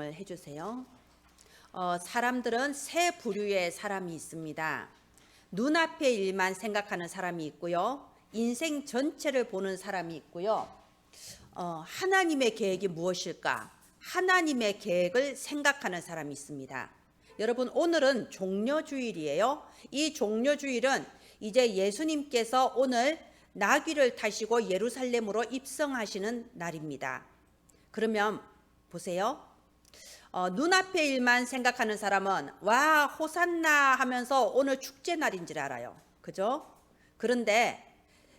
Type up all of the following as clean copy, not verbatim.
말씀을 해주세요. 사람들은 세 부류의 사람이 있습니다. 눈앞의 일만 생각하는 사람이 있고요. 인생 전체를 보는 사람이 있고요. 하나님의 계획이 무엇일까? 하나님의 계획을 생각하는 사람이 있습니다. 여러분, 오늘은 종려주일이에요. 이 종려주일은 이제 예수님께서 오늘 나귀를 타시고 예루살렘으로 입성하시는 날입니다. 그러면 보세요. 눈앞의 일만 생각하는 사람은 와 호산나 하면서 오늘 축제 날인 줄 알아요. 그죠? 그런데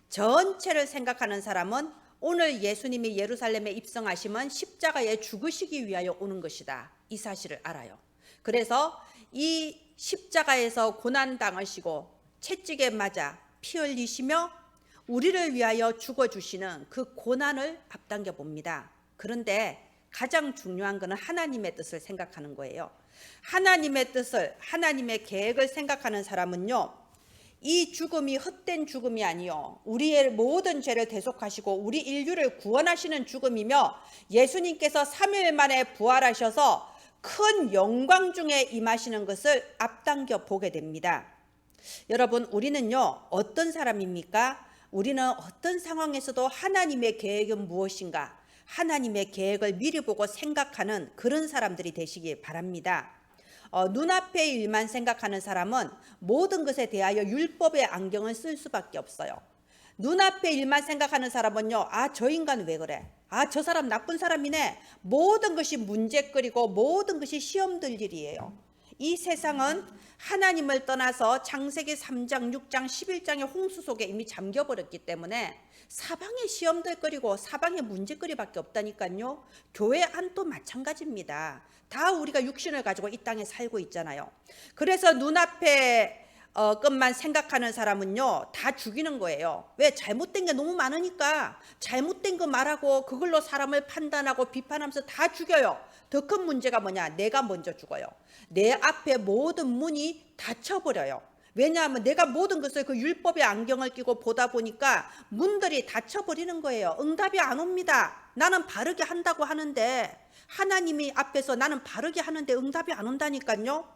전체를 생각하는 사람은 오늘 예수님이 예루살렘에 입성하시면 십자가에 죽으시기 위하여 오는 것이다. 이 사실을 알아요. 그래서 이 십자가에서 고난 당하시고 채찍에 맞아 피 흘리시며 우리를 위하여 죽어주시는 그 고난을 앞당겨 봅니다. 그런데 가장 중요한 것은 하나님의 뜻을 생각하는 거예요. 하나님의 뜻을, 하나님의 계획을 생각하는 사람은요, 이 죽음이 헛된 죽음이 아니요, 우리의 모든 죄를 대속하시고 우리 인류를 구원하시는 죽음이며 예수님께서 3일 만에 부활하셔서 큰 영광 중에 임하시는 것을 앞당겨 보게 됩니다. 여러분, 우리는요 어떤 사람입니까? 우리는 어떤 상황에서도 하나님의 계획은 무엇인가? 하나님의 계획을 미리 보고 생각하는 그런 사람들이 되시기 바랍니다. 눈앞의 일만 생각하는 사람은 모든 것에 대하여 율법의 안경을 쓸 수밖에 없어요. 눈앞의 일만 생각하는 사람은요, 저 인간 왜 그래? 저 사람 나쁜 사람이네. 모든 것이 문제거리고 모든 것이 시험될 일이에요. 이 세상은 하나님을 떠나서 창세기 3장, 6장, 11장의 홍수 속에 이미 잠겨버렸기 때문에 사방에 시험될 거리고 사방에 문제거리밖에 없다니까요. 교회 안도 마찬가지입니다. 다 우리가 육신을 가지고 이 땅에 살고 있잖아요. 그래서 눈앞에 것만 생각하는 사람은요 다 죽이는 거예요. 왜? 잘못된 게 너무 많으니까 잘못된 거 말하고 그걸로 사람을 판단하고 비판하면서 다 죽여요. 더 큰 문제가 뭐냐? 내가 먼저 죽어요. 내 앞에 모든 문이 닫혀버려요. 왜냐하면 내가 모든 것을 그 율법의 안경을 끼고 보다 보니까 문들이 닫혀버리는 거예요. 응답이 안 옵니다. 나는 바르게 한다고 하는데 하나님이 앞에서 나는 바르게 하는데 응답이 안 온다니까요.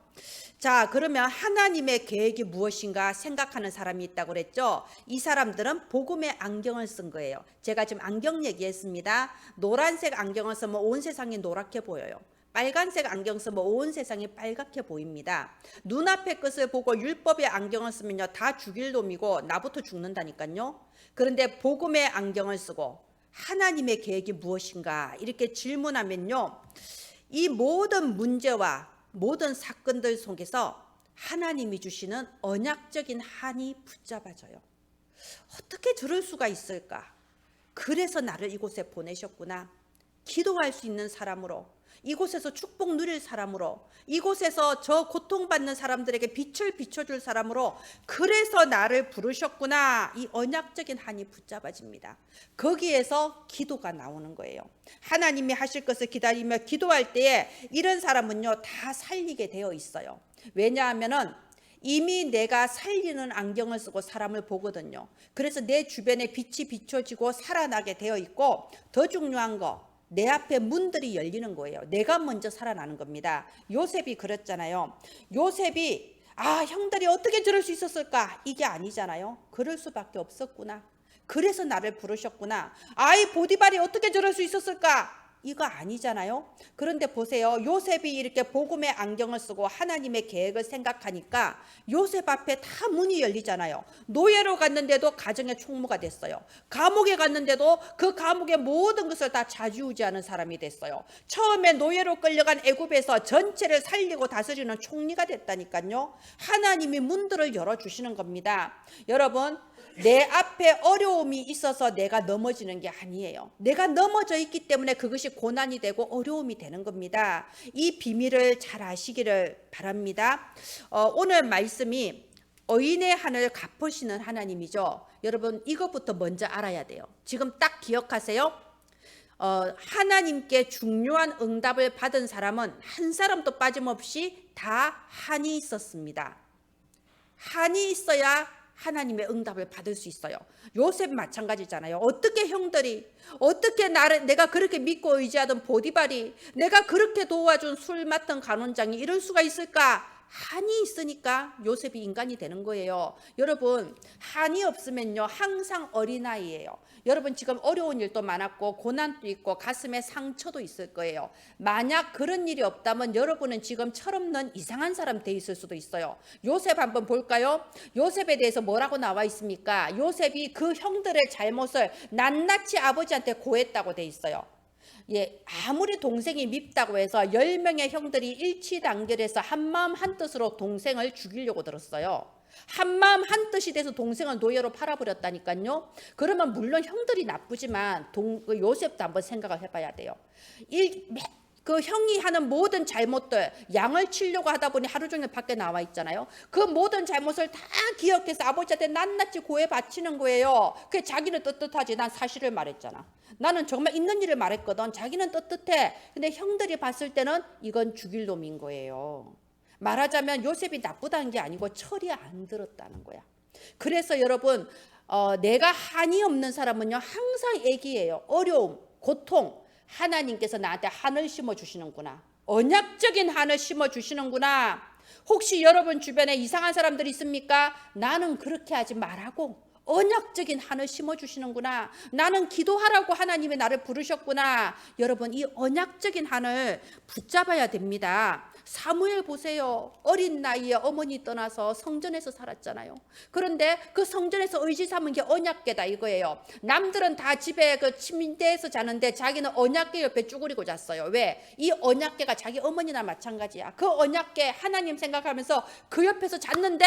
자, 그러면 하나님의 계획이 무엇인가 생각하는 사람이 있다고 그랬죠. 이 사람들은 복음의 안경을 쓴 거예요. 제가 지금 안경 얘기했습니다. 노란색 안경을 쓰면 온 세상이 노랗게 보여요. 빨간색 안경 쓰면 온 세상이 빨갛게 보입니다. 눈앞의 것을 보고 율법의 안경을 쓰면요 다 죽일 놈이고 나부터 죽는다니까요. 그런데 복음의 안경을 쓰고 하나님의 계획이 무엇인가 이렇게 질문하면요, 이 모든 문제와 모든 사건들 속에서 하나님이 주시는 언약적인 한이 붙잡아져요. 어떻게 저럴 수가 있을까? 그래서 나를 이곳에 보내셨구나. 기도할 수 있는 사람으로, 이곳에서 축복 누릴 사람으로, 이곳에서 저 고통받는 사람들에게 빛을 비춰줄 사람으로, 그래서 나를 부르셨구나. 이 언약적인 한이 붙잡아집니다. 거기에서 기도가 나오는 거예요. 하나님이 하실 것을 기다리며 기도할 때에 이런 사람은요 다 살리게 되어 있어요. 왜냐하면은 이미 내가 살리는 안경을 쓰고 사람을 보거든요. 그래서 내 주변에 빛이 비춰지고 살아나게 되어 있고, 더 중요한 거, 내 앞에 문들이 열리는 거예요. 내가 먼저 살아나는 겁니다. 요셉이 그랬잖아요. 요셉이 형들이 어떻게 저럴 수 있었을까? 이게 아니잖아요. 그럴 수밖에 없었구나. 그래서 나를 부르셨구나. 이 보디발이 어떻게 저럴 수 있었을까? 이거 아니잖아요. 그런데 보세요. 요셉이 이렇게 복음의 안경을 쓰고 하나님의 계획을 생각하니까 요셉 앞에 다 문이 열리잖아요. 노예로 갔는데도 가정의 총무가 됐어요. 감옥에 갔는데도 그 감옥의 모든 것을 다 좌지우지하는 사람이 됐어요. 처음에 노예로 끌려간 애굽에서 전체를 살리고 다스리는 총리가 됐다니까요. 하나님이 문들을 열어주시는 겁니다. 여러분, 내 앞에 어려움이 있어서 내가 넘어지는 게 아니에요. 내가 넘어져 있기 때문에 그것이 고난이 되고 어려움이 되는 겁니다. 이 비밀을 잘 아시기를 바랍니다. 오늘 말씀이 의인의 한을 갚으시는 하나님이죠. 여러분, 이것부터 먼저 알아야 돼요. 지금 딱 기억하세요. 하나님께 중요한 응답을 받은 사람은 한 사람도 빠짐없이 다 한이 있었습니다. 한이 있어야 하나님의 응답을 받을 수 있어요. 요셉 마찬가지잖아요. 어떻게 형들이, 어떻게 내가 그렇게 믿고 의지하던 보디발이, 내가 그렇게 도와준 술 맡은 간원장이 이럴 수가 있을까? 한이 있으니까 요셉이 인간이 되는 거예요. 여러분, 한이 없으면요 항상 어린아이예요. 여러분 지금 어려운 일도 많았고 고난도 있고 가슴에 상처도 있을 거예요. 만약 그런 일이 없다면 여러분은 지금 철없는 이상한 사람 돼 있을 수도 있어요. 요셉 한번 볼까요? 요셉에 대해서 뭐라고 나와 있습니까? 요셉이 그 형들의 잘못을 낱낱이 아버지한테 고했다고 돼 있어요. 예, 아무리 동생이 밉다고 해서 10명의 형들이 일치단결해서 한마음 한뜻으로 동생을 죽이려고 들었어요. 한마음 한뜻이 돼서 동생을 노예로 팔아버렸다니까요. 그러면 물론 형들이 나쁘지만 요셉도 한번 생각을 해봐야 돼요. 그 형이 하는 모든 잘못들, 양을 치려고 하다 보니 하루 종일 밖에 나와 있잖아요. 그 모든 잘못을 다 기억해서 아버지한테 낱낱이 고해 바치는 거예요. 그게 자기는 떳떳하지. 난 사실을 말했잖아. 나는 정말 있는 일을 말했거든. 자기는 떳떳해. 근데 형들이 봤을 때는 이건 죽일 놈인 거예요. 말하자면 요셉이 나쁘다는 게 아니고 철이 안 들었다는 거야. 그래서 여러분, 내가 한이 없는 사람은요 항상 애기예요. 어려움, 고통. 하나님께서 나한테 한을 심어주시는구나. 언약적인 한을 심어주시는구나. 혹시 여러분 주변에 이상한 사람들이 있습니까? 나는 그렇게 하지 말라고 언약적인 한을 심어주시는구나. 나는 기도하라고 하나님이 나를 부르셨구나. 여러분 이 언약적인 한을 붙잡아야 됩니다. 사무엘 보세요. 어린 나이에 어머니 떠나서 성전에서 살았잖아요. 그런데 그 성전에서 의지 삼은 게 언약궤다 이거예요. 남들은 다 집에 그 침대에서 자는데 자기는 언약궤 옆에 쭈그리고 잤어요. 왜? 이 언약궤가 자기 어머니나 마찬가지야. 그 언약궤 하나님 생각하면서 그 옆에서 잤는데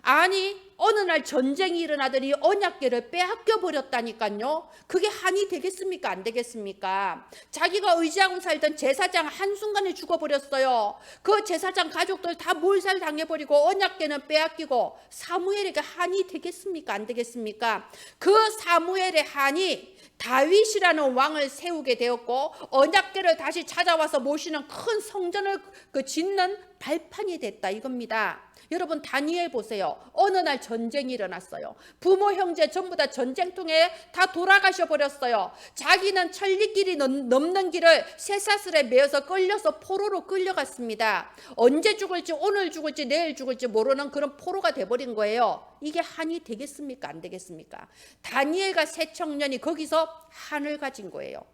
아니 어느 날 전쟁이 일어나더니 언약궤를 빼앗겨 버렸다니까요. 그게 한이 되겠습니까? 안 되겠습니까? 자기가 의지하고 살던 제사장 한순간에 죽어버렸어요. 그 제사장 가족들 다 몰살 당해버리고 언약궤는 빼앗기고 사무엘에게 한이 되겠습니까? 안 되겠습니까? 그 사무엘의 한이 다윗이라는 왕을 세우게 되었고 언약궤를 다시 찾아와서 모시는 큰 성전을 짓는 발판이 됐다 이겁니다. 여러분 다니엘 보세요. 어느 날 전쟁이 일어났어요. 부모 형제 전부 다 전쟁통에 다 돌아가셔 버렸어요. 자기는 천리길이 넘는 길을 쇠사슬에 매어서 끌려서 포로로 끌려갔습니다. 언제 죽을지 오늘 죽을지 내일 죽을지 모르는 그런 포로가 돼버린 거예요. 이게 한이 되겠습니까? 안 되겠습니까? 다니엘과 세 청년이 거기서 한을 가진 거예요.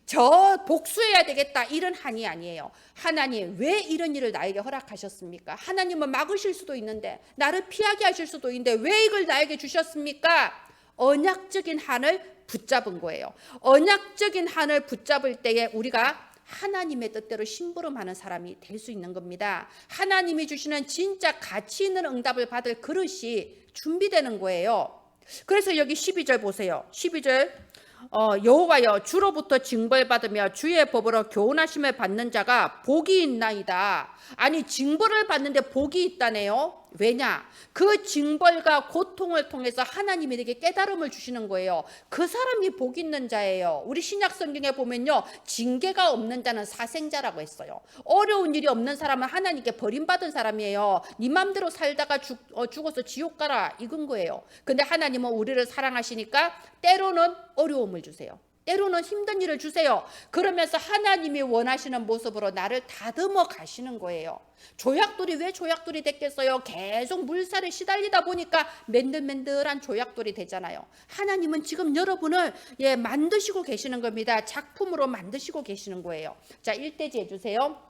저 복수해야 되겠다 이런 한이 아니에요. 하나님 왜 이런 일을 나에게 허락하셨습니까? 하나님은 막으실 수도 있는데 나를 피하게 하실 수도 있는데 왜 이걸 나에게 주셨습니까? 언약적인 한을 붙잡은 거예요. 언약적인 한을 붙잡을 때에 우리가 하나님의 뜻대로 심부름하는 사람이 될 수 있는 겁니다. 하나님이 주시는 진짜 가치 있는 응답을 받을 그릇이 준비되는 거예요. 그래서 여기 12절 보세요. 12절 여호와여 주로부터 징벌받으며 주의 법으로 교훈하심을 받는 자가 복이 있나이다. 아니 징벌을 받는데 복이 있다네요. 왜냐? 그 징벌과 고통을 통해서 하나님이 내게 깨달음을 주시는 거예요. 그 사람이 복 있는 자예요. 우리 신약 성경에 보면요 징계가 없는 자는 사생자라고 했어요. 어려운 일이 없는 사람은 하나님께 버림받은 사람이에요. 네 맘대로 살다가 죽어서 지옥 가라 이건 거예요. 근데 하나님은 우리를 사랑하시니까 때로는 어려움을 주세요. 때로는 힘든 일을 주세요. 그러면서 하나님이 원하시는 모습으로 나를 다듬어 가시는 거예요. 조약돌이 왜 조약돌이 됐겠어요? 계속 물살에 시달리다 보니까 맨들맨들한 조약돌이 되잖아요. 하나님은 지금 여러분을 만드시고 계시는 겁니다. 작품으로 만드시고 계시는 거예요. 자, 1대지 해주세요.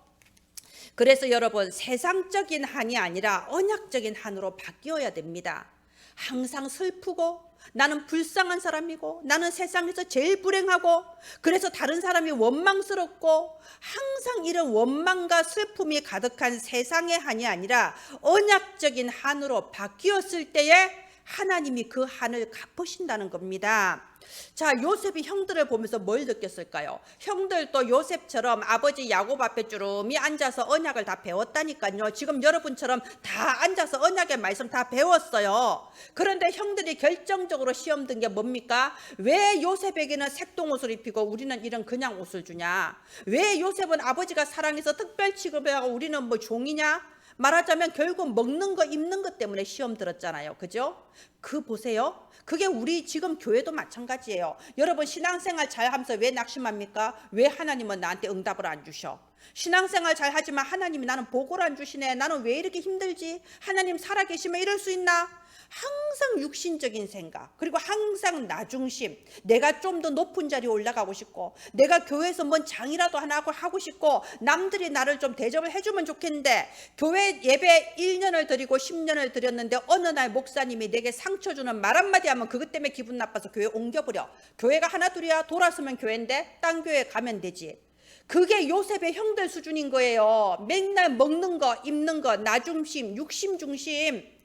그래서 여러분 세상적인 한이 아니라 언약적인 한으로 바뀌어야 됩니다. 항상 슬프고 나는 불쌍한 사람이고 나는 세상에서 제일 불행하고 그래서 다른 사람이 원망스럽고 항상 이런 원망과 슬픔이 가득한 세상의 한이 아니라 언약적인 한으로 바뀌었을 때에 하나님이 그 한을 갚으신다는 겁니다. 자, 요셉이 형들을 보면서 뭘 느꼈을까요? 형들도 요셉처럼 아버지 야곱 앞에 주름이 앉아서 언약을 다 배웠다니까요. 지금 여러분처럼 다 앉아서 언약의 말씀 다 배웠어요. 그런데 형들이 결정적으로 시험 든 게 뭡니까? 왜 요셉에게는 색동옷을 입히고 우리는 이런 그냥 옷을 주냐? 왜 요셉은 아버지가 사랑해서 특별 취급을 하고 우리는 뭐 종이냐? 말하자면 결국 먹는 거 입는 것 때문에 시험 들었잖아요. 그죠? 그 보세요. 그게 우리 지금 교회도 마찬가지예요. 여러분 신앙생활 잘 하면서 왜 낙심합니까? 왜 하나님은 나한테 응답을 안 주셔? 신앙생활 잘 하지만 하나님이 나는 복을 안 주시네. 나는 왜 이렇게 힘들지? 하나님 살아계시면 이럴 수 있나? 항상 육신적인 생각, 그리고 항상 나중심, 내가 좀 더 높은 자리에 올라가고 싶고, 내가 교회에서 뭔 장이라도 하나 하고 싶고, 남들이 나를 좀 대접을 해주면 좋겠는데, 교회 예배 1년을 드리고 10년을 드렸는데 어느 날 목사님이 내게 상처 주는 말 한마디 하면 그것 때문에 기분 나빠서 교회 옮겨버려. 교회가 하나 둘이야 돌아서면 교회인데 딴 교회 가면 되지. 그게 요셉의 형들 수준인 거예요. 맨날 먹는 거 입는 거 나중심 육심 중심.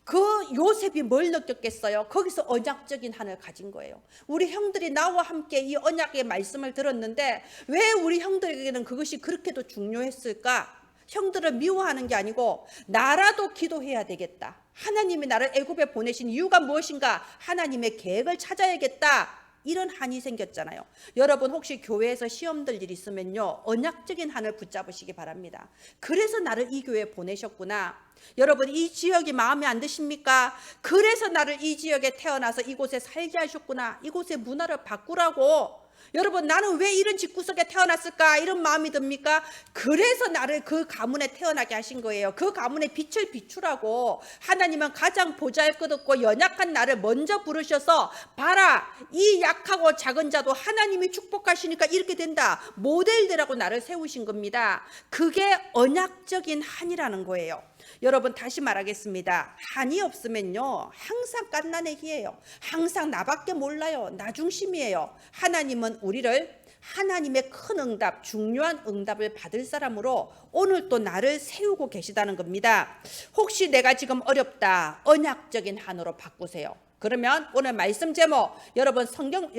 그 요셉이 뭘 느꼈겠어요? 거기서 언약적인 한을 가진 거예요. 우리 형들이 나와 함께 이 언약의 말씀을 들었는데 왜 우리 형들에게는 그것이 그렇게도 중요했을까? 형들을 미워하는 게 아니고 나라도 기도해야 되겠다. 하나님이 나를 애굽에 보내신 이유가 무엇인가? 하나님의 계획을 찾아야겠다. 이런 한이 생겼잖아요. 여러분 혹시 교회에서 시험들 일 있으면요, 언약적인 한을 붙잡으시기 바랍니다. 그래서 나를 이 교회에 보내셨구나. 여러분 이 지역이 마음에 안 드십니까? 그래서 나를 이 지역에 태어나서 이곳에 살게 하셨구나. 이곳의 문화를 바꾸라고. 여러분 나는 왜 이런 집구석에 태어났을까? 이런 마음이 듭니까? 그래서 나를 그 가문에 태어나게 하신 거예요. 그 가문의 빛을 비추라고. 하나님은 가장 보잘것없고 연약한 나를 먼저 부르셔서 봐라, 이 약하고 작은 자도 하나님이 축복하시니까 이렇게 된다. 모델들하고 나를 세우신 겁니다. 그게 언약적인 한이라는 거예요. 여러분 다시 말하겠습니다. 한이 없으면요 항상 갓난애기예요. 항상 나밖에 몰라요. 나중심이에요. 하나님은 우리를 하나님의 큰 응답, 중요한 응답을 받을 사람으로 오늘 또 나를 세우고 계시다는 겁니다. 혹시 내가 지금 어렵다, 언약적인 한으로 바꾸세요. 그러면 오늘 말씀 제목, 여러분 성경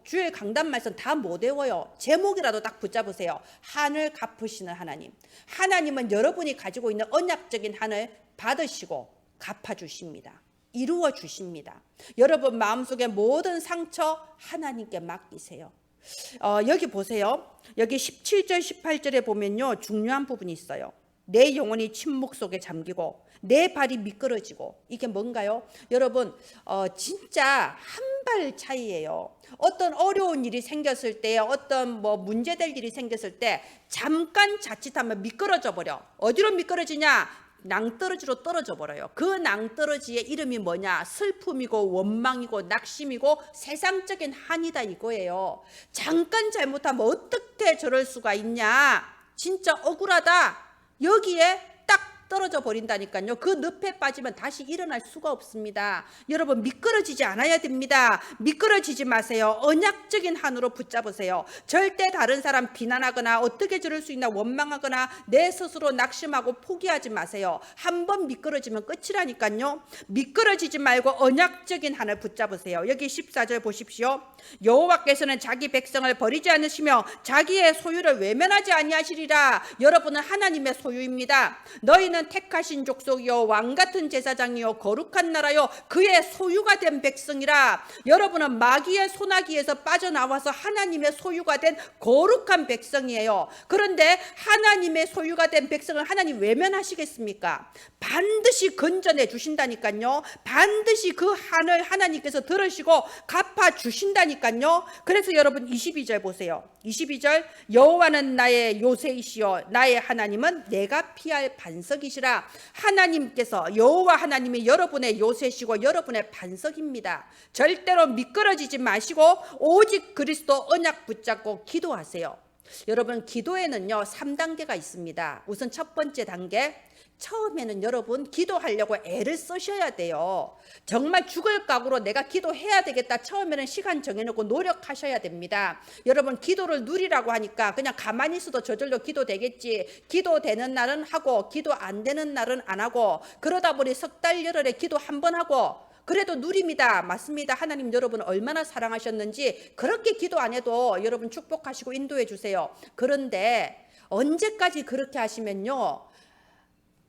주일 강단 말씀 다 못 외워요. 제목이라도 딱 붙잡으세요. 한을 갚으시는 하나님. 하나님은 여러분이 가지고 있는 언약적인 한을 받으시고 갚아주십니다. 이루어 주십니다. 여러분 마음속의 모든 상처 하나님께 맡기세요. 여기 보세요. 여기 17절 18절에 보면요 중요한 부분이 있어요. 내 영혼이 침묵 속에 잠기고 내 발이 미끄러지고. 이게 뭔가요? 여러분 진짜 한 발 차이예요. 어떤 어려운 일이 생겼을 때, 어떤 문제될 일이 생겼을 때 잠깐 자칫하면 미끄러져 버려. 어디로 미끄러지냐? 낭떠러지로 떨어져 버려요. 그 낭떠러지의 이름이 뭐냐? 슬픔이고 원망이고 낙심이고 세상적인 한이다 이거예요. 잠깐 잘못하면 어떻게 저럴 수가 있냐? 진짜 억울하다. 여기에 딱 떨어져 버린다니까요. 그 늪에 빠지면 다시 일어날 수가 없습니다. 여러분 미끄러지지 않아야 됩니다. 미끄러지지 마세요. 언약적인 한으로 붙잡으세요. 절대 다른 사람 비난하거나 어떻게 저럴 수 있나 원망하거나 내 스스로 낙심하고 포기하지 마세요. 한번 미끄러지면 끝이라니까요. 미끄러지지 말고 언약적인 한을 붙잡으세요. 여기 14절 보십시오. 여호와께서는 자기 백성을 버리지 않으시며 자기의 소유를 외면하지 아니하시리라. 여러분은 하나님의 소유입니다. 너희는 택하신 족속이요 왕같은 제사장이요 거룩한 나라요 그의 소유가 된 백성이라. 여러분은 마귀의 소나기에서 빠져나와서 하나님의 소유가 된 거룩한 백성이에요. 그런데 하나님의 소유가 된 백성을 하나님 외면하시겠습니까? 반드시 건져내 주신다니까요. 반드시 그 한을 하나님께서 들으시고 갚아 주신다니까요. 그래서 여러분 22절 보세요. 22절 여호와는 나의 요새이시여 나의 하나님은 내가 피할 반석이시라. 하나님께서 여호와 하나님이 여러분의 요새시고 여러분의 반석입니다. 절대로 미끄러지지 마시고 오직 그리스도 언약 붙잡고 기도하세요. 여러분 기도에는요 3단계가 있습니다. 우선 첫 번째 단계, 처음에는 여러분 기도하려고 애를 쓰셔야 돼요. 정말 죽을 각오로 내가 기도해야 되겠다. 처음에는 시간 정해놓고 노력하셔야 됩니다. 여러분 기도를 누리라고 하니까 그냥 가만히 있어도 저절로 기도 되겠지. 기도 되는 날은 하고 기도 안 되는 날은 안 하고 그러다 보니 석 달 열흘에 기도 한 번 하고 그래도 누립니다. 맞습니다. 하나님 여러분 얼마나 사랑하셨는지 그렇게 기도 안 해도 여러분 축복하시고 인도해 주세요. 그런데 언제까지 그렇게 하시면요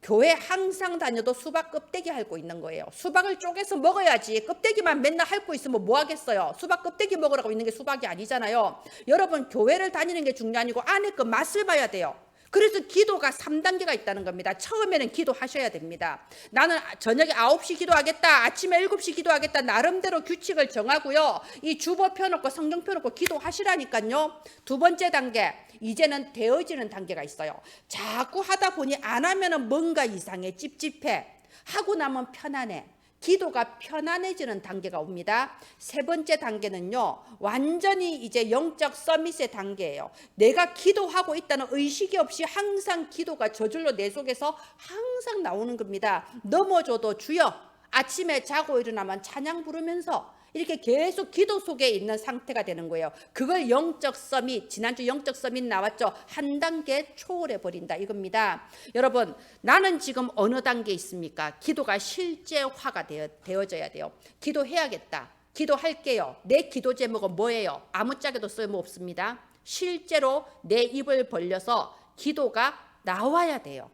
교회 항상 다녀도 수박 껍데기 핥고 있는 거예요. 수박을 쪼개서 먹어야지 껍데기만 맨날 핥고 있으면 뭐 하겠어요. 수박 껍데기 먹으라고 있는 게 수박이 아니잖아요. 여러분 교회를 다니는 게 중요한 아니고 안에 그 맛을 봐야 돼요. 그래서 기도가 3단계가 있다는 겁니다. 처음에는 기도하셔야 됩니다. 나는 저녁에 9시 기도하겠다, 아침에 7시 기도하겠다, 나름대로 규칙을 정하고요. 이 주보 펴놓고 성경 펴놓고 기도하시라니까요. 두 번째 단계, 이제는 되어지는 단계가 있어요. 자꾸 하다 보니 안 하면은 뭔가 이상해, 찝찝해. 하고 나면 편안해. 기도가 편안해지는 단계가 옵니다. 세 번째 단계는요, 완전히 이제 영적 서밋의 단계예요. 내가 기도하고 있다는 의식이 없이 항상 기도가 저절로 내 속에서 항상 나오는 겁니다. 넘어져도 주여, 아침에 자고 일어나면 찬양 부르면서 이렇게 계속 기도 속에 있는 상태가 되는 거예요. 그걸 영적 서밋, 지난주 영적 서밋 나왔죠. 한 단계 초월해 버린다 이겁니다. 여러분, 나는 지금 어느 단계에 있습니까? 기도가 실제화가 되어져야 돼요. 기도해야겠다, 기도할게요. 내 기도 제목은 뭐예요? 아무짝에도 쓸모없습니다. 실제로 내 입을 벌려서 기도가 나와야 돼요.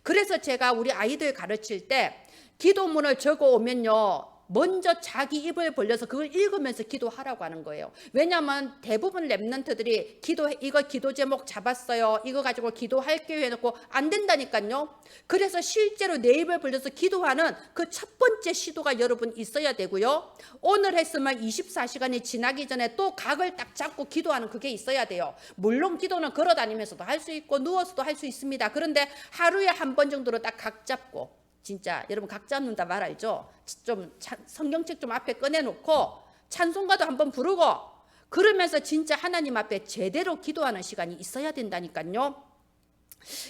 그래서 제가 우리 아이들 가르칠 때 기도문을 적어 오면요, 먼저 자기 입을 벌려서 그걸 읽으면서 기도하라고 하는 거예요. 왜냐하면 대부분 랩런트들이 이거 기도 제목 잡았어요, 이거 가지고 기도할게요 해놓고 안 된다니까요. 그래서 실제로 내 입을 벌려서 기도하는 그 첫 번째 시도가 여러분 있어야 되고요. 오늘 했으면 24시간이 지나기 전에 또 각을 딱 잡고 기도하는 그게 있어야 돼요. 물론 기도는 걸어다니면서도 할 수 있고 누워서도 할 수 있습니다. 그런데 하루에 한 번 정도로 딱 각 잡고, 진짜 여러분 각 잡는다 말 알죠? 좀 성경책 좀 앞에 꺼내놓고 찬송가도 한번 부르고 그러면서 진짜 하나님 앞에 제대로 기도하는 시간이 있어야 된다니까요.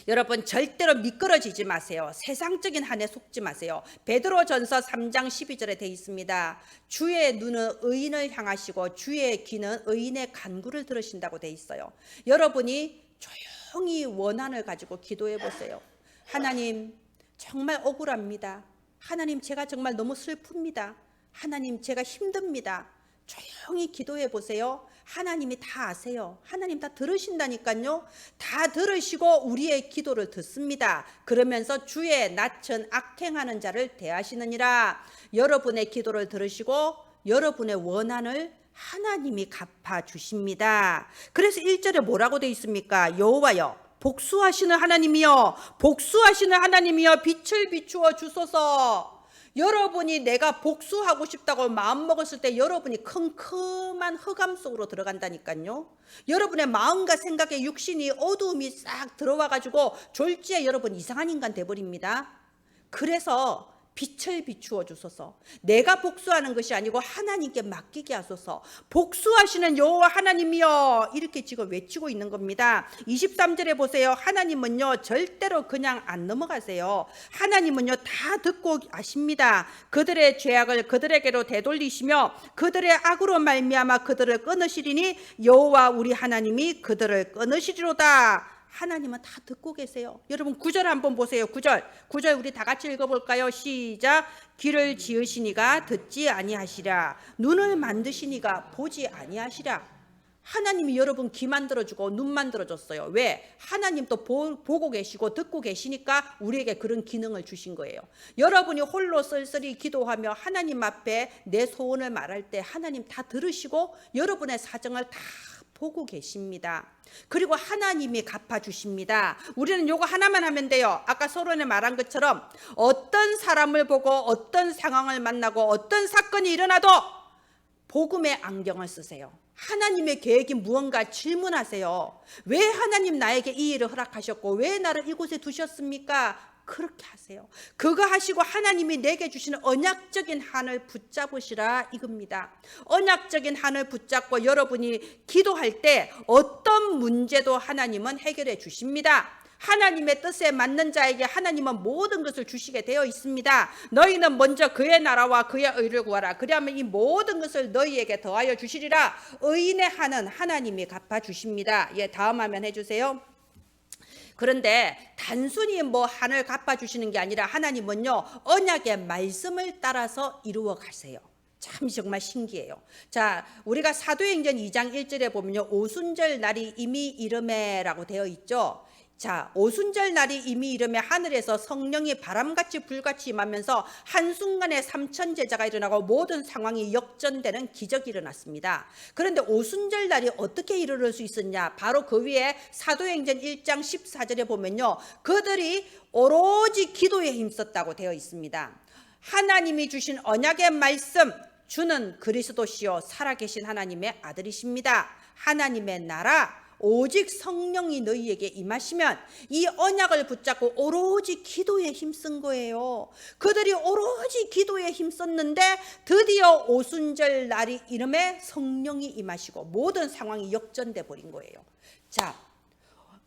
여러분, 절대로 미끄러지지 마세요. 세상적인 한에 속지 마세요. 베드로전서 3장 12절에 되어 있습니다. 주의 눈은 의인을 향하시고 주의 귀는 의인의 간구를 들으신다고 되어 있어요. 여러분이 조용히 원한을 가지고 기도해 보세요. 하나님, 정말 억울합니다. 하나님, 제가 정말 너무 슬픕니다. 하나님, 제가 힘듭니다. 조용히 기도해 보세요. 하나님이 다 아세요. 하나님 다 들으신다니까요. 다 들으시고 우리의 기도를 듣습니다. 그러면서 주의 낯은 악행하는 자를 대하시느니라. 여러분의 기도를 들으시고 여러분의 원한을 하나님이 갚아주십니다. 그래서 1절에 뭐라고 되어 있습니까? 여호와여, 복수하시는 하나님이여, 복수하시는 하나님이여, 빛을 비추어 주소서. 여러분이 내가 복수하고 싶다고 마음먹었을 때 여러분이 컴컴한 흑암 속으로 들어간다니까요. 여러분의 마음과 생각에 육신이 어두움이 싹 들어와가지고 졸지에 여러분 이상한 인간 돼버립니다. 그래서 빛을 비추어 주소서. 내가 복수하는 것이 아니고 하나님께 맡기게 하소서. 복수하시는 여호와 하나님이여, 이렇게 지금 외치고 있는 겁니다. 23절에 보세요. 하나님은요 절대로 그냥 안 넘어가세요. 하나님은요 다 듣고 아십니다. 그들의 죄악을 그들에게로 되돌리시며 그들의 악으로 말미암아 그들을 끊으시리니 여호와 우리 하나님이 그들을 끊으시리로다. 하나님은 다 듣고 계세요. 여러분 9절 한번 보세요. 9절 우리 다 같이 읽어볼까요? 시작. 귀를 지으시니가 듣지 아니하시랴, 눈을 만드시니가 보지 아니하시랴. 하나님이 여러분 귀 만들어주고 눈 만들어줬어요. 왜? 하나님 또 보고 계시고 듣고 계시니까 우리에게 그런 기능을 주신 거예요. 여러분이 홀로 쓸쓸히 기도하며 하나님 앞에 내 소원을 말할 때 하나님 다 들으시고 여러분의 사정을 다 보고 계십니다. 그리고 하나님이 갚아주십니다. 우리는 요거 하나만 하면 돼요. 아까 서론에 말한 것처럼 어떤 사람을 보고 어떤 상황을 만나고 어떤 사건이 일어나도 복음의 안경을 쓰세요. 하나님의 계획이 무언가 질문하세요. 왜 하나님 나에게 이 일을 허락하셨고 왜 나를 이곳에 두셨습니까? 그렇게 하세요. 그거 하시고 하나님이 내게 주시는 언약적인 한을 붙잡으시라 이겁니다. 언약적인 한을 붙잡고 여러분이 기도할 때 어떤 문제도 하나님은 해결해 주십니다. 하나님의 뜻에 맞는 자에게 하나님은 모든 것을 주시게 되어 있습니다. 너희는 먼저 그의 나라와 그의 의를 구하라. 그리하면 이 모든 것을 너희에게 더하여 주시리라. 의인의 한은 하나님이 갚아주십니다. 예, 다음 화면 해주세요. 그런데 단순히 뭐 한을 갚아주시는 게 아니라 하나님은요 언약의 말씀을 따라서 이루어 가세요. 참 정말 신기해요. 자, 우리가 사도행전 2장 1절에 보면요 오순절 날이 이미 이름에라고 되어 있죠. 자, 오순절 날이 이미 이르매 하늘에서 성령이 바람같이 불같이 임하면서 한순간에 3천 제자가 일어나고 모든 상황이 역전되는 기적이 일어났습니다. 그런데 오순절 날이 어떻게 이룰 수 있었냐? 바로 그 위에 사도행전 1장 14절에 보면요, 그들이 오로지 기도에 힘썼다고 되어 있습니다. 하나님이 주신 언약의 말씀, 주는 그리스도시요 살아계신 하나님의 아들이십니다. 하나님의 나라, 오직 성령이 너희에게 임하시면, 이 언약을 붙잡고 오로지 기도에 힘쓴 거예요. 그들이 오로지 기도에 힘썼는데 드디어 오순절 날이 이름에 성령이 임하시고 모든 상황이 역전돼 버린 거예요. 자,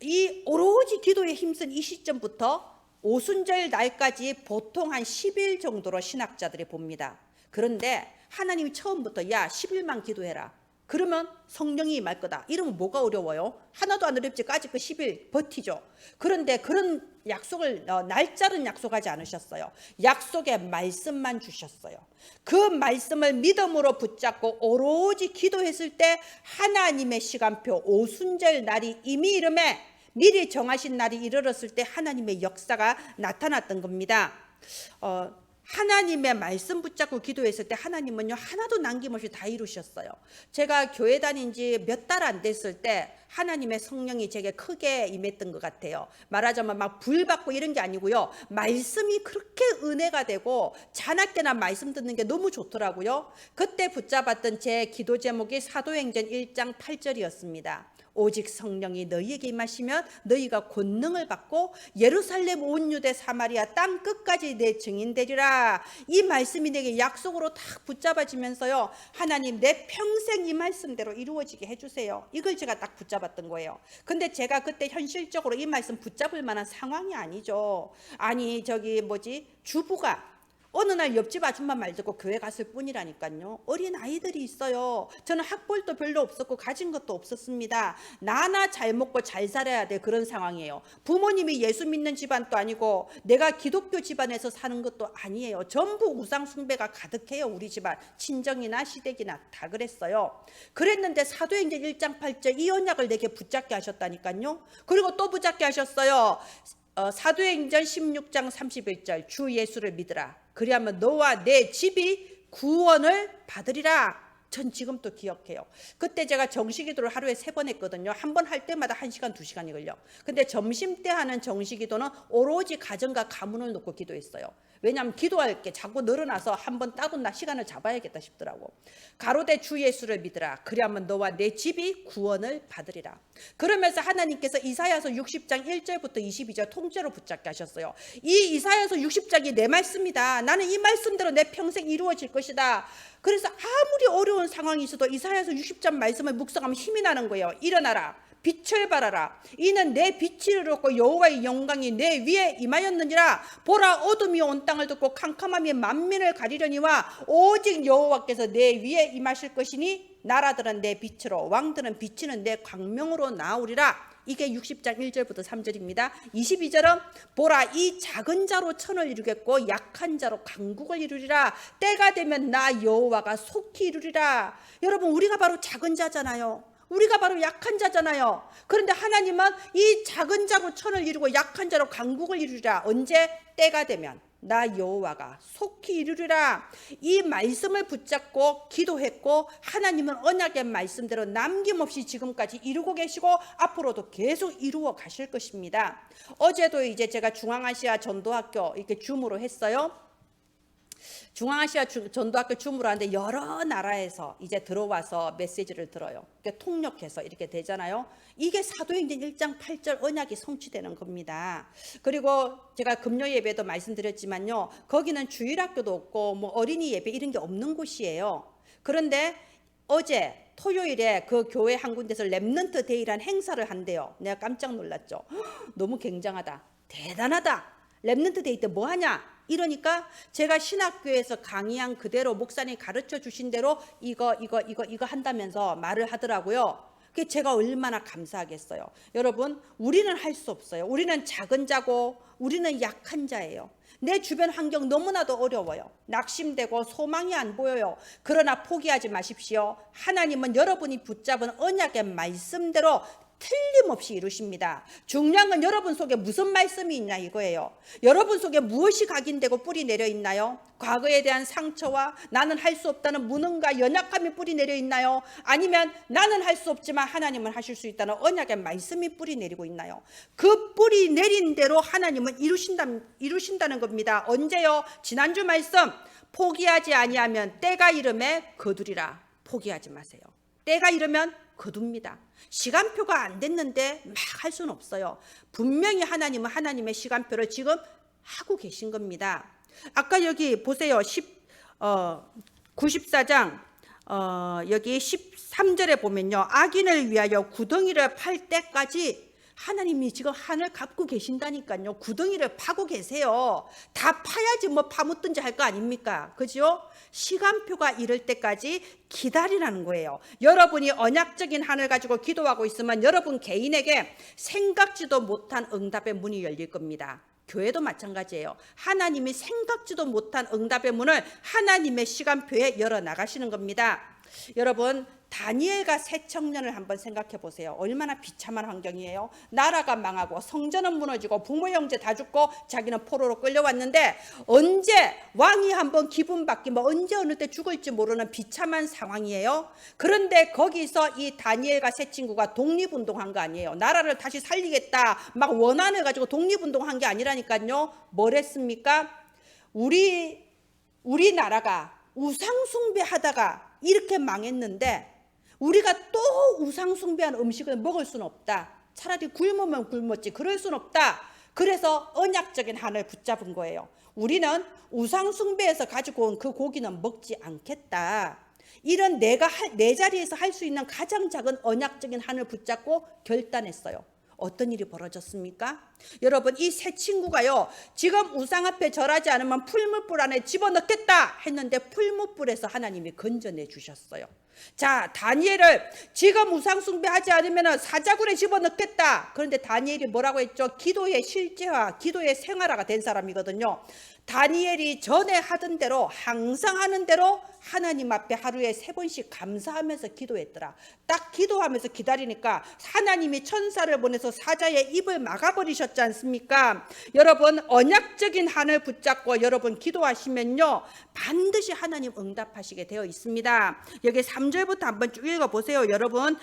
이 오로지 기도에 힘쓴 이 시점부터 오순절 날까지 보통 한 10일 정도로 신학자들이 봅니다. 그런데 하나님이 처음부터 야 10일만 기도해라, 그러면 성령이 임할 거다, 이러면 뭐가 어려워요? 하나도 안 어렵지까지 그 10일 버티죠. 그런데 그런 약속을 날짜는 약속하지 않으셨어요. 약속의 말씀만 주셨어요. 그 말씀을 믿음으로 붙잡고 오로지 기도했을 때 하나님의 시간표 오순절 날이 이미 이름에 미리 정하신 날이 이르렀을 때 하나님의 역사가 나타났던 겁니다. 하나님의 말씀 붙잡고 기도했을 때 하나님은요 하나도 남김없이 다 이루셨어요. 제가 교회 다닌 지 몇 달 안 됐을 때 하나님의 성령이 제게 크게 임했던 것 같아요. 말하자면 막 불 받고 이런 게 아니고요, 말씀이 그렇게 은혜가 되고 자나깨나 말씀 듣는 게 너무 좋더라고요. 그때 붙잡았던 제 기도 제목이 사도행전 1장 8절이었습니다. 오직 성령이 너희에게 임하시면 너희가 권능을 받고 예루살렘 온 유대 사마리아 땅 끝까지 내 증인 되리라. 이 말씀이 내게 약속으로 딱 붙잡아지면서요, 하나님 내 평생 이 말씀대로 이루어지게 해주세요. 이걸 제가 딱 붙잡았던 거예요. 근데 제가 그때 현실적으로 이 말씀 붙잡을 만한 상황이 아니죠. 아니 주부가 어느 날 옆집 아줌마 말 듣고 교회 갔을 뿐이라니까요. 어린 아이들이 있어요. 저는 학벌도 별로 없었고 가진 것도 없었습니다. 나나 잘 먹고 잘 살아야 돼, 그런 상황이에요. 부모님이 예수 믿는 집안도 아니고 내가 기독교 집안에서 사는 것도 아니에요. 전부 우상 숭배가 가득해요. 우리 집안 친정이나 시댁이나 다 그랬어요. 그랬는데 사도행전 1장 8절 이 언약을 내게 붙잡게 하셨다니까요. 그리고 또 붙잡게 하셨어요. 사도행전 16장 31절 주 예수를 믿으라, 그리하면 너와 내 집이 구원을 받으리라. 전 지금도 기억해요. 그때 제가 정식기도를 하루에 3번 했거든요. 한 번 할 때마다 1시간 2시간이 걸려. 근데 점심 때 하는 정식기도는 오로지 가정과 가문을 놓고 기도했어요. 왜냐하면 기도할 게 자꾸 늘어나서 한번 따로 시간을 잡아야겠다 싶더라고. 가로되 주 예수를 믿으라, 그리하면 너와 내 집이 구원을 받으리라. 그러면서 하나님께서 이사야서 60장 1절부터 22절 통째로 붙잡게 하셨어요. 이 이사야서 60장이 내 말씀이다. 나는 이 말씀대로 내 평생 이루어질 것이다. 그래서 아무리 어려운 상황이 있어도 이사야서 60장 말씀을 묵상하면 힘이 나는 거예요. 일어나라, 빛을 발하라. 이는 내 빛이 이르렀고 여호와의 영광이 내 위에 임하였느니라. 보라, 어둠이 온 땅을 덮고 캄캄함이 만민을 가리려니와 오직 여호와께서 내 위에 임하실 것이니 나라들은 내 빛으로 왕들은 비치는 내 광명으로 나오리라. 이게 60장 1절부터 3절입니다. 22절은 보라, 이 작은 자로 천을 이루겠고 약한 자로 강국을 이루리라. 때가 되면 나 여호와가 속히 이루리라. 여러분, 우리가 바로 작은 자잖아요. 우리가 바로 약한 자잖아요. 그런데 하나님은 이 작은 자로 천을 이루고 약한 자로 강국을 이루리라. 언제? 때가 되면 나 여호와가 속히 이루리라. 이 말씀을 붙잡고 기도했고 하나님은 언약의 말씀대로 남김없이 지금까지 이루고 계시고 앞으로도 계속 이루어 가실 것입니다. 어제도 이제 제가 중앙아시아 전도학교 이렇게 줌으로 했어요. 중앙아시아 전도학교 줌으로 하는데 여러 나라에서 이제 들어와서 메시지를 들어요. 통역해서 이렇게 되잖아요. 이게 사도행전 1장 8절 언약이 성취되는 겁니다. 그리고 제가 금요 예배도 말씀드렸지만요, 거기는 주일학교도 없고 뭐 어린이 예배 이런 게 없는 곳이에요. 그런데 어제 토요일에 그 교회 한 군데서 렘넌트 데이라는 행사를 한대요. 내가 깜짝 놀랐죠. 너무 굉장하다, 대단하다. 렘넌트 데이 때 뭐 하냐? 이러니까 제가 신학교에서 강의한 그대로 목사님이 가르쳐 주신 대로 이거 한다면서 말을 하더라고요. 그게 제가 얼마나 감사하겠어요. 여러분, 우리는 할 수 없어요. 우리는 작은 자고 우리는 약한 자예요. 내 주변 환경 너무나도 어려워요. 낙심되고 소망이 안 보여요. 그러나 포기하지 마십시오. 하나님은 여러분이 붙잡은 언약의 말씀대로 틀림없이 이루십니다. 중요한 건 여러분 속에 무슨 말씀이 있냐 이거예요. 여러분 속에 무엇이 각인되고 뿌리 내려 있나요? 과거에 대한 상처와 나는 할 수 없다는 무능과 연약함이 뿌리 내려 있나요? 아니면 나는 할 수 없지만 하나님은 하실 수 있다는 언약의 말씀이 뿌리 내리고 있나요? 그 뿌리 내린 대로 하나님은 이루신다는 겁니다. 언제요? 지난주 말씀, 포기하지 아니하면 때가 이름에 거두리라. 포기하지 마세요. 때가 이르면 거둡니다. 시간표가 안 됐는데 막 할 수는 없어요. 분명히 하나님은 하나님의 시간표를 지금 하고 계신 겁니다. 아까 여기 보세요. 94장 여기 13절에 보면요. 악인을 위하여 구덩이를 팔 때까지 하나님이 지금 하늘 갚고 계신다니까요. 구덩이를 파고 계세요. 다 파야지 뭐 파묻든지 할 거 아닙니까? 그죠? 시간표가 이럴 때까지 기다리라는 거예요. 여러분이 언약적인 하늘 가지고 기도하고 있으면 여러분 개인에게 생각지도 못한 응답의 문이 열릴 겁니다. 교회도 마찬가지예요. 하나님이 생각지도 못한 응답의 문을 하나님의 시간표에 열어 나가시는 겁니다. 여러분, 다니엘과 새 청년을 한번 생각해 보세요. 얼마나 비참한 환경이에요. 나라가 망하고 성전은 무너지고 부모 형제 다 죽고 자기는 포로로 끌려왔는데 언제 왕이 한번 기분 바뀌면 언제 어느 때 죽을지 모르는 비참한 상황이에요. 그런데 거기서 이 다니엘과 새 친구가 독립운동한 거 아니에요. 나라를 다시 살리겠다 막 원한을 가지고 독립운동한 게 아니라니까요. 뭘 했습니까? 우리나라가 우상숭배하다가 이렇게 망했는데 우리가 또 우상숭배하는 음식을 먹을 수는 없다. 차라리 굶으면 굶었지 그럴 수는 없다. 그래서 언약적인 한을 붙잡은 거예요. 우리는 우상숭배에서 가지고 온 그 고기는 먹지 않겠다. 이런 내 자리에서 할 수 있는 가장 작은 언약적인 한을 붙잡고 결단했어요. 어떤 일이 벌어졌습니까? 여러분, 이 새 친구가요, 지금 우상 앞에 절하지 않으면 풀무불 안에 집어넣겠다 했는데 풀무불에서 하나님이 건져내 주셨어요. 자, 다니엘을 지금 우상 숭배하지 않으면 사자굴에 집어넣겠다. 그런데 다니엘이 뭐라고 했죠? 기도의 실제화, 기도의 생활화가 된 사람이거든요. 다니엘이 전에 하던 대로 항상 하는 대로 하나님 앞에 하루에 3번씩 감사하면서 기도했더라. 딱 기도하면서 기다리니까 하나님이 천사를 보내서 사자의 입을 막아버리셨지 않습니까? 여러분, 언약적인 한을 붙잡고 여러분 기도하시면요 반드시 하나님 응답하시게 되어 있습니다. 여기 3절부터 한번 쭉 읽어보세요. 여러분,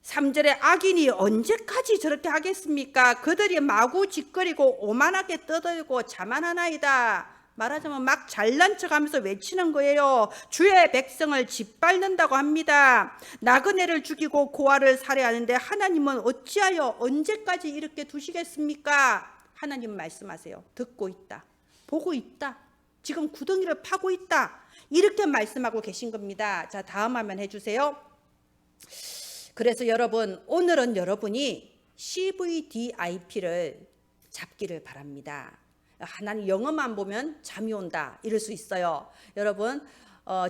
3절에 악인이 언제까지 저렇게 하겠습니까? 그들이 마구 짓거리고 오만하게 떠들고 자만하나이다. 말하자면 막 잘난 척하면서 외치는 거예요. 주의 백성을 짓밟는다고 합니다. 나그네를 죽이고 고아를 살해하는데 하나님은 어찌하여 언제까지 이렇게 두시겠습니까? 하나님 말씀하세요. 듣고 있다. 보고 있다. 지금 구덩이를 파고 있다. 이렇게 말씀하고 계신 겁니다. 자, 다음 화면 해주세요. 그래서 여러분, 오늘은 여러분이 CVDIP를 잡기를 바랍니다. 하나님 영어만 보면 잠이 온다 이럴 수 있어요. 여러분,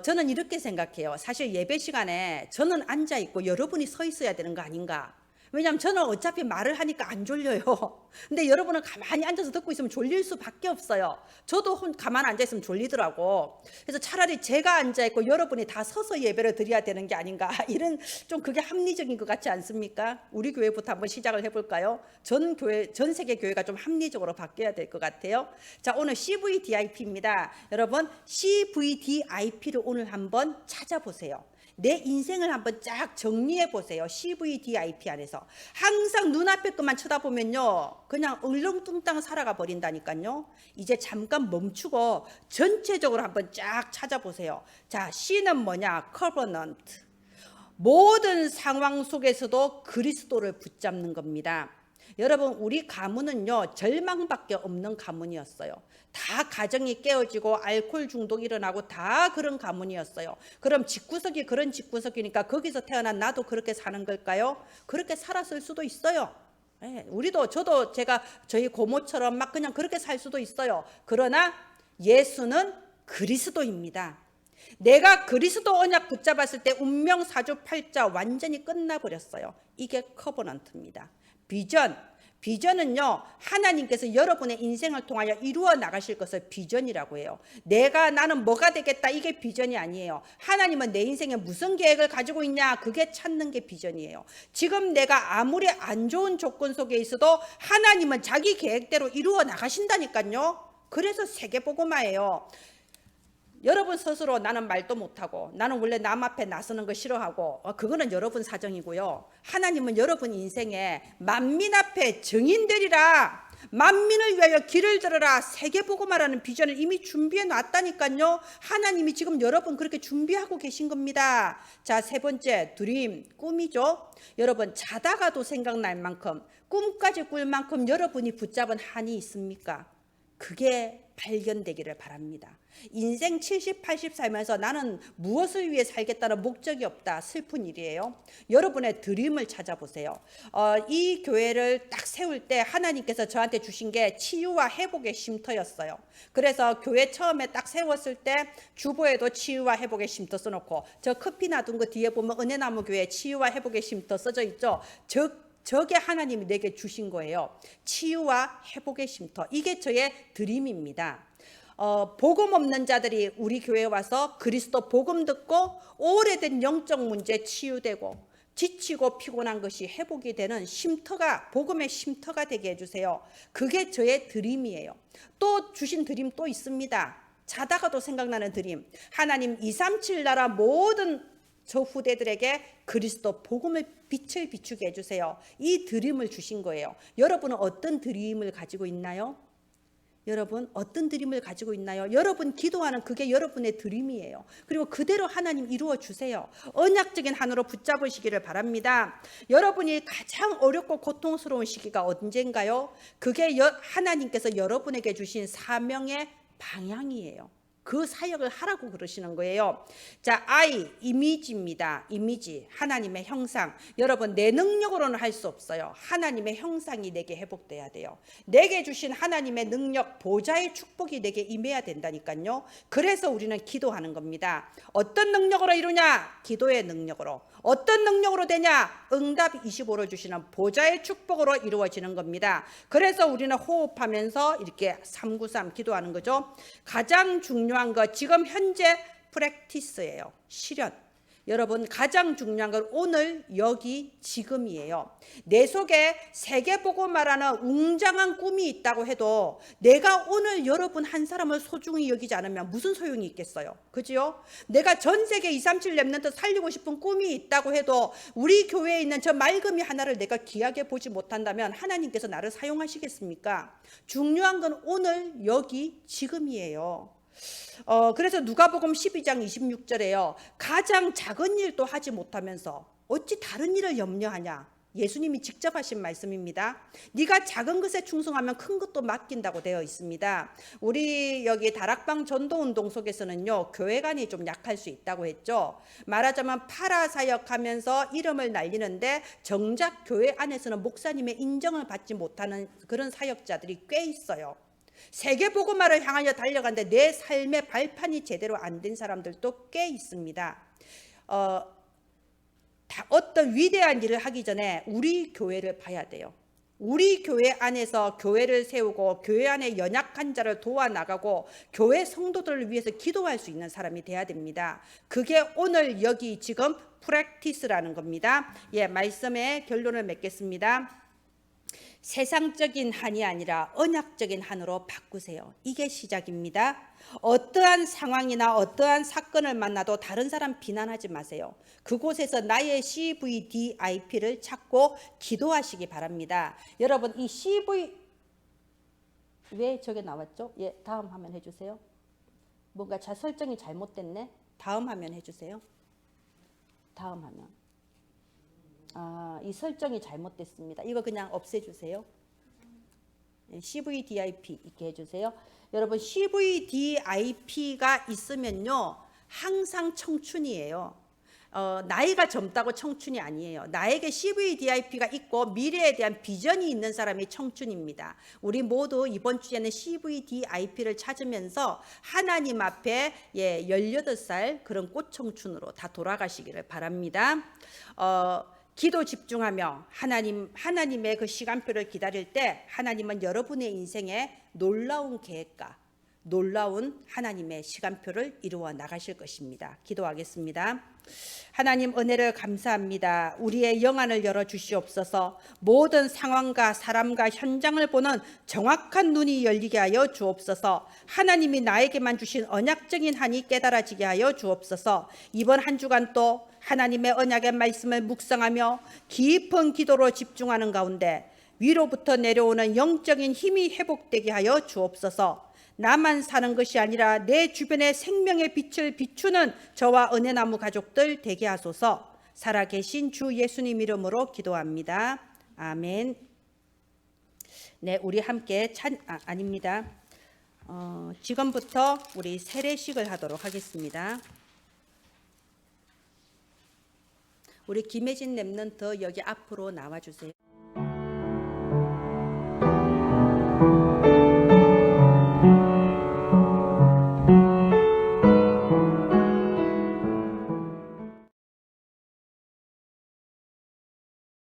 저는 이렇게 생각해요. 사실 예배 시간에 저는 앉아 있고 여러분이 서 있어야 되는 거 아닌가? 왜냐하면 저는 어차피 말을 하니까 안 졸려요. 근데 여러분은 가만히 앉아서 듣고 있으면 졸릴 수밖에 없어요. 저도 가만히 앉아 있으면 졸리더라고. 그래서 차라리 제가 앉아 있고 여러분이 다 서서 예배를 드려야 되는 게 아닌가, 이런 좀 그게 합리적인 것 같지 않습니까? 우리 교회부터 한번 시작을 해볼까요? 전 세계 교회가 좀 합리적으로 바뀌어야 될 것 같아요. 자, 오늘 CVDIP입니다. 여러분, CVDIP를 오늘 한번 찾아보세요. 내 인생을 한번 쫙 정리해 보세요. CVDIP 안에서 항상 눈앞에 것만 쳐다보면요 그냥 울렁뚱땅 살아가 버린다니까요. 이제 잠깐 멈추고 전체적으로 한번 쫙 찾아보세요. 자, C는 뭐냐? 커버넌트. 모든 상황 속에서도 그리스도를 붙잡는 겁니다. 여러분, 우리 가문은요 절망밖에 없는 가문이었어요. 다 가정이 깨어지고 알코올 중독 일어나고 다 그런 가문이었어요. 그럼 집구석이 그런 집구석이니까 거기서 태어난 나도 그렇게 사는 걸까요? 그렇게 살았을 수도 있어요. 네, 저도 제가 저희 고모처럼 막 그냥 그렇게 살 수도 있어요. 그러나 예수는 그리스도입니다. 내가 그리스도 언약 붙잡았을 때 운명 사주팔자 완전히 끝나버렸어요. 이게 커버넌트입니다. 비전은요, 하나님께서 여러분의 인생을 통하여 이루어 나가실 것을 비전이라고 해요. 나는 뭐가 되겠다, 이게 비전이 아니에요. 하나님은 내 인생에 무슨 계획을 가지고 있냐, 그게 찾는 게 비전이에요. 지금 내가 아무리 안 좋은 조건 속에 있어도 하나님은 자기 계획대로 이루어 나가신다니까요. 그래서 세계복음화예요. 여러분 스스로 나는 말도 못하고 나는 원래 남 앞에 나서는 거 싫어하고 그거는 여러분 사정이고요. 하나님은 여러분 인생에 만민 앞에 증인되리라, 만민을 위하여 길을 들어라, 세계복음화라는 비전을 이미 준비해 놨다니까요. 하나님이 지금 여러분 그렇게 준비하고 계신 겁니다. 자, 세 번째, 드림, 꿈이죠. 여러분 자다가도 생각날 만큼, 꿈까지 꿀 만큼 여러분이 붙잡은 한이 있습니까? 그게 발견되기를 바랍니다. 인생 70, 80 살면서 나는 무엇을 위해 살겠다는 목적이 없다, 슬픈 일이에요. 여러분의 드림을 찾아보세요. 이 교회를 딱 세울 때 하나님께서 저한테 주신 게 치유와 회복의 쉼터였어요. 그래서 교회 처음에 딱 세웠을 때 주보에도 치유와 회복의 쉼터 써놓고, 저 커피 놔둔 거 뒤에 보면 은혜나무 교회 치유와 회복의 쉼터 써져 있죠. 저게 하나님이 내게 주신 거예요. 치유와 회복의 쉼터. 이게 저의 드림입니다. 복음 없는 자들이 우리 교회에 와서 그리스도 복음 듣고 오래된 영적 문제 치유되고 지치고 피곤한 것이 회복이 되는 쉼터가, 복음의 쉼터가 되게 해주세요. 그게 저의 드림이에요. 또 주신 드림 또 있습니다. 자다가도 생각나는 드림. 하나님 237 나라 모든 저 후대들에게 그리스도 복음의 빛을 비추게 해주세요. 이 드림을 주신 거예요. 여러분은 어떤 드림을 가지고 있나요? 여러분 어떤 드림을 가지고 있나요? 여러분 기도하는 그게 여러분의 드림이에요. 그리고 그대로 하나님 이루어 주세요. 언약적인 한으로 붙잡으시기를 바랍니다. 여러분이 가장 어렵고 고통스러운 시기가 언젠가요? 그게 하나님께서 여러분에게 주신 사명의 방향이에요. 그 사역을 하라고 그러시는 거예요. 자, 이미지입니다. 이미지, 하나님의 형상. 여러분 내 능력으로는 할 수 없어요. 하나님의 형상이 내게 회복돼야 돼요. 내게 주신 하나님의 능력, 보좌의 축복이 내게 임해야 된다니까요. 그래서 우리는 기도하는 겁니다. 어떤 능력으로 이루냐? 기도의 능력으로. 어떤 능력으로 되냐? 응답 25로 주시는 보좌의 축복으로 이루어지는 겁니다. 그래서 우리는 호흡하면서 이렇게 393 기도하는 거죠. 가장 중요한 거 지금 현재 프랙티스예요. 실현. 여러분 가장 중요한 건 오늘 여기 지금이에요. 내 속에 세계복음화라는 웅장한 꿈이 있다고 해도 내가 오늘 여러분 한 사람을 소중히 여기지 않으면 무슨 소용이 있겠어요? 그죠? 내가 전 세계 237 랩런트 살리고 싶은 꿈이 있다고 해도 우리 교회에 있는 저 맑음이 하나를 내가 귀하게 보지 못한다면 하나님께서 나를 사용하시겠습니까? 중요한 건 오늘 여기 지금이에요. 그래서 누가복음 12장 26절에요. 가장 작은 일도 하지 못하면서 어찌 다른 일을 염려하냐? 예수님이 직접 하신 말씀입니다. 네가 작은 것에 충성하면 큰 것도 맡긴다고 되어 있습니다. 우리 여기 다락방 전도운동 속에서는요, 교회관이 좀 약할 수 있다고 했죠. 말하자면 파라사역하면서 이름을 날리는데 정작 교회 안에서는 목사님의 인정을 받지 못하는 그런 사역자들이 꽤 있어요. 세계복음화를 향하여 달려가는데 내 삶의 발판이 제대로 안 된 사람들도 꽤 있습니다. 어떤 위대한 일을 하기 전에 우리 교회를 봐야 돼요. 우리 교회 안에서 교회를 세우고 교회 안에 연약한 자를 도와나가고 교회 성도들을 위해서 기도할 수 있는 사람이 돼야 됩니다. 그게 오늘 여기 지금 프랙티스라는 겁니다. 말씀의 결론을 맺겠습니다. 세상적인 한이 아니라 언약적인 한으로 바꾸세요. 이게 시작입니다. 어떠한 상황이나 어떠한 사건을 만나도 다른 사람 비난하지 마세요. 그곳에서 나의 CVDIP를 찾고 기도하시기 바랍니다. 여러분 이 왜 저게 나왔죠? 다음 화면 해주세요. 뭔가 설정이 잘못됐네. 다음 화면 해주세요. 다음 화면. 이 설정이 잘못됐습니다. 이거 그냥 없애주세요. CVDIP 있게 해주세요. 여러분 CVDIP가 있으면요 항상 청춘이에요. 나이가 젊다고 청춘이 아니에요. 나에게 CVDIP가 있고 미래에 대한 비전이 있는 사람이 청춘입니다. 우리 모두 이번 주에는 CVDIP를 찾으면서 하나님 앞에 18살 그런 꽃청춘으로 다 돌아가시기를 바랍니다. 기도 집중하며 하나님의 그 시간표를 기다릴 때 하나님은 여러분의 인생에 놀라운 계획과 놀라운 하나님의 시간표를 이루어 나가실 것입니다. 기도하겠습니다. 하나님 은혜를 감사합니다. 우리의 영안을 열어 주시옵소서. 모든 상황과 사람과 현장을 보는 정확한 눈이 열리게 하여 주옵소서. 하나님이 나에게만 주신 언약적인 한이 깨달아지게 하여 주옵소서. 이번 한 주간 또 하나님의 언약의 말씀을 묵상하며 깊은 기도로 집중하는 가운데 위로부터 내려오는 영적인 힘이 회복되게 하여 주옵소서. 나만 사는 것이 아니라 내 주변의 생명의 빛을 비추는 저와 은혜나무 가족들 되게 하소서. 살아계신 주 예수님 이름으로 기도합니다. 아멘. 네, 우리 함께 아닙니다. 지금부터 우리 세례식을 하도록 하겠습니다. 우리 김혜진 랩런트 여기 앞으로 나와주세요.